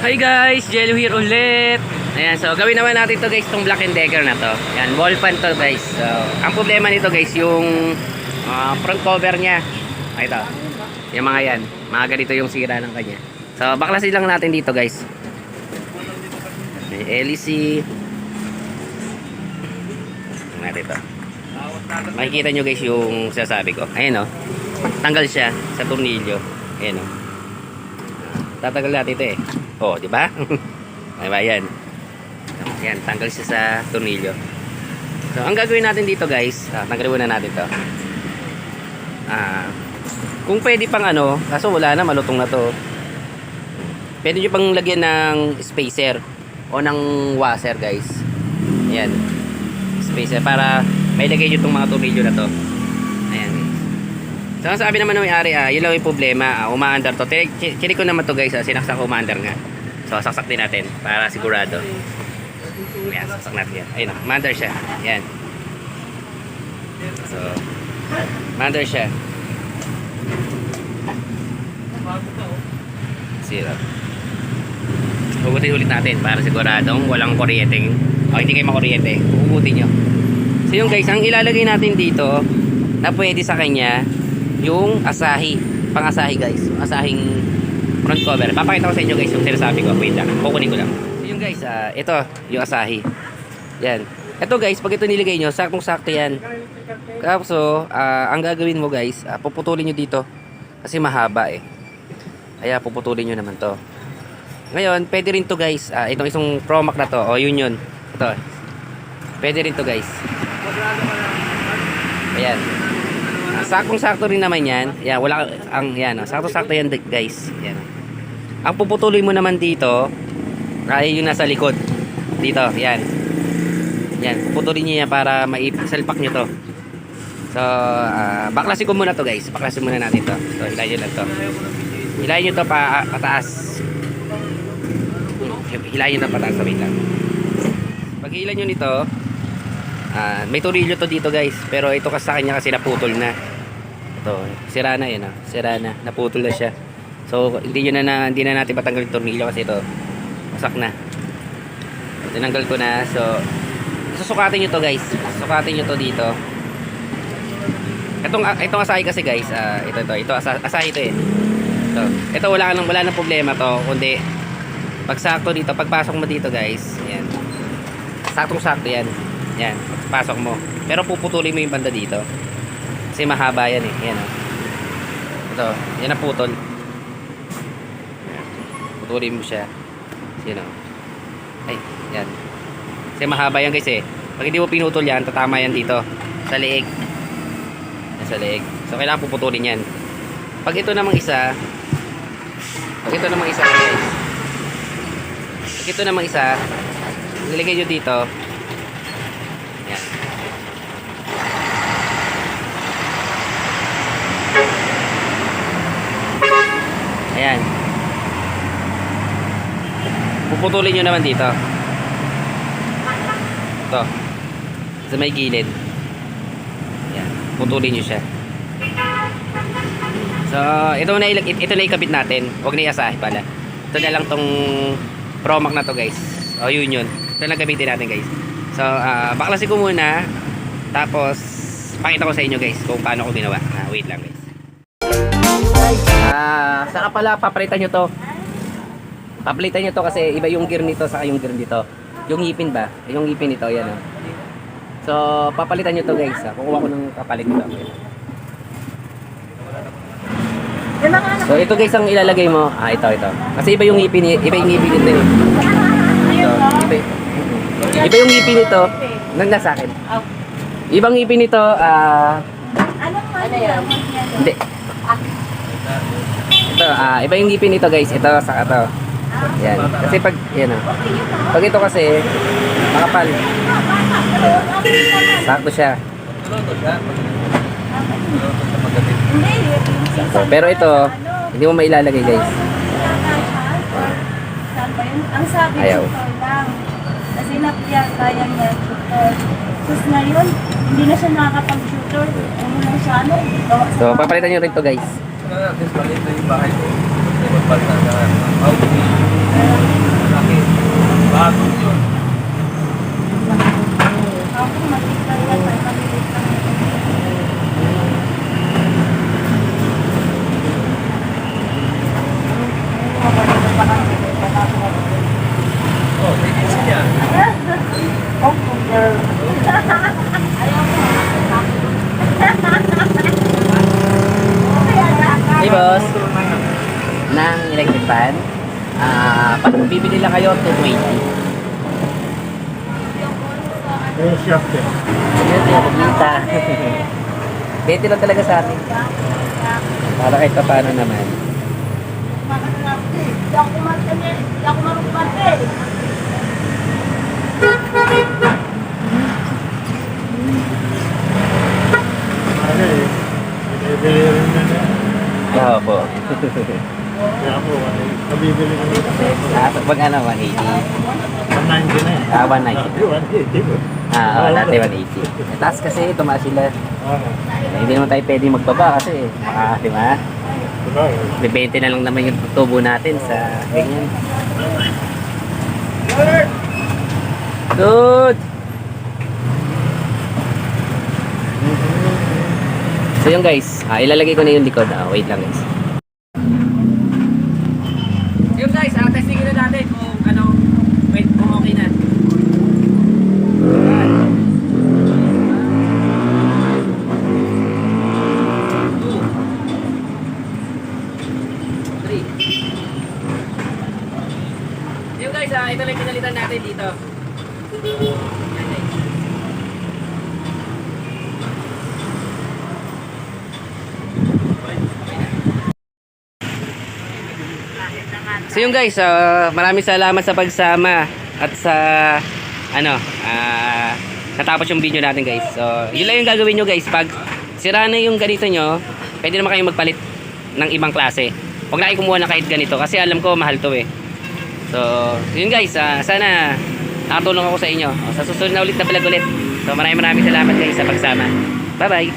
Hi guys, Jello here ulit. Ayan, so gawin naman natin to guys, itong Black & Decker na to. Ayan, wall fan to guys. So, ang problema nito guys, yung front cover niya. Ito, yung mga yan. Mga ganito yung sira ng kanya. So, baklasin lang natin dito guys. May LEC. Natin ito. Makikita nyo guys yung sinasabi ko. Ayan o. Tanggal siya sa tornilyo. Ayan o. Tatagal natin ito eh. Oh, di ba? Diba yan? Yan, tanggal siya sa tornilyo. So, ang gagawin natin dito guys, tanggalin muna natin to. Kung pwede pang ano, kaso wala na, malutong na to. Pwede nyo pang lagyan ng spacer o ng washer guys. Ayan. Spacer para may lagay nyo itong mga tornilyo na to. Ayan guys. So, sabi naman ng may-ari, yun lang yung problema. Umaandar to. Chinik ko naman to guys, sinaksak ko umaandar nga. So, saksak din natin para sigurado. Ayan, saksak natin yan. Ayun, umaandar siya. Ayan. So, umaandar siya. Zero. Hugutin ulit natin para siguradong walang kuryenteng hindi kayo makuryente. Hugutin nyo. So, yung guys, ang ilalagay natin dito na pwede sa kanya yung asahi. Pang-asahi guys. Asahing front cover. Papakita ko sa inyo guys yung sinasabi ko. Wait lang. Kukunin ko lang. So yung guys, ito yung asahi. Yan. Ito guys, pag ito niligay nyo, saktong-sakto yan. Kaso, ang gagawin mo guys, puputulin nyo dito. Kasi mahaba eh. Kaya puputulin nyo naman to. Ngayon, pwede rin to guys. Itong isang Promac na to. O yun yun. Ito. Pwede rin to guys. Ayan. Saktong-sakto rin naman yan. Yan, wala ang yan, sakto-sakto yan guys. Yan. Ang puputuloy mo naman dito ay yung nasa likod. Dito, yan. Yan, puputulin niyo yan para maisalpak niyo to. So, baklasin ko muna to guys. Baklasin muna natin to. So, hilayin nyo lang to. Hilayin nyo to pataas. Hilayin nyo to pataas. Wait lang. Pag hilayin nyo nito, may tornilyo to dito guys. Pero ito kasi sa kanya kasi naputol na. Ito, sira na yun. Sira na. Naputol na siya. So, hindi na natin patanggal yung tornilyo kasi ito masak na. Tinanggal ko na. So, susukatin nyo to guys. Susukatin nyo to dito. Itong asahi kasi guys, ito asahi ito eh. Ito wala nang problema to, kundi pag sakto dito, pagpasok mo dito guys, yan. Saktong-sakto yan. Yan, pasok mo. Pero puputulin mo yung banda dito. Kasi mahaba yan eh. Yan oh. Ito, yan ang putol. Putulin mo siya. Yan oh. Ay, yan. Kasi mahaba yan guys eh. Pag hindi mo pinutol yan, tatama yan dito. Sa leeg. Sa leeg. So, kailangan puputulin yan. Pag ito namang isa guys. Pag ito namang isa, nilagay nyo dito. Yan. Ayan. Puputulin nyo naman dito. Ito. Sa may gilid. Ayan. Putulin nyo siya. So, ito na ikabit natin. Huwag na iasahin pala. Ito na lang tong Promac na to guys. O, yun. Ito na gamitin natin guys. So, baklasin ko muna. Tapos, pakita ko sa inyo guys kung paano ko ginawa. Wait lang guys. Saka pala, papalitan nyo to. Papalitan nyo to kasi iba yung gear nito sa yung gear dito. Yung ngipin ba? Yung ngipin nito, yan o. So, papalitan nyo to guys. Kukuha ko ng kapalit nito. So, ito guys ang ilalagay mo. Ito. Kasi iba yung ngipin nito eh. Iba yung ngipin nito. Nasa akin. Ibang ngipin nito, Ano yan? hindi. Ito, iba yung ngipin nito guys. Ito, sa ito. Yan. Kasi pag, yan o. Pag ito kasi, makapal. Sakto siya. Sakto. Pero ito, hindi mo mailalagay guys. Ang sabi Ayaw. ko lang. Kasi kaya niya shooter. Tapos ngayon, hindi na siya nakakapag-shooter. Ano lang siya, ano? So, papalitan nyo rin to guys. At least maliit na yung bahay ko. Kasi magpalitan ka. Bago yun. Ako, maliit lang yan. Maliit lang yan. Oh, may isa niya. Hey boss, ng electric fan. Pag bibili lang kayo, 220. Yung shaft eh. Yun yung kumita. 20 lang talaga sa atin. Para kahit pa paano naman. Hindi ako marunong kumante. Ano eh. Binibili rin na niya. Oo po. Kaya ako, nabibili ko nito. Pag ano, 180. 190 na eh. 190. 180 po. Dati 180. Taas kasi, tumaas sila. Hindi naman tayo pwede magbaba kasi, di ba? Diba? May 20 na lang naman yung tubo natin sa ganyan. Good! So yun guys, ilalagay ko na yung likod. Wait lang guys. Yun guys, testingin na natin kung ano, wait, kung okay na. Ayan. 2, 3. Yun guys, ito lang yung pinalitan natin dito. Ayan guys. So yun guys, maraming salamat sa pagsama at sa ano, natapos yung video natin guys. So yun lang yung gagawin nyo guys. Pag sira na yung ganito nyo, pwede naman kayong magpalit ng ibang klase. Huwag na kayo kumuha ng kahit ganito kasi alam ko mahal to eh. So yun guys, sana nakatulong ako sa inyo. Sa susunod na ulit na vlog ulit. So maraming salamat guys sa pagsama. Bye bye.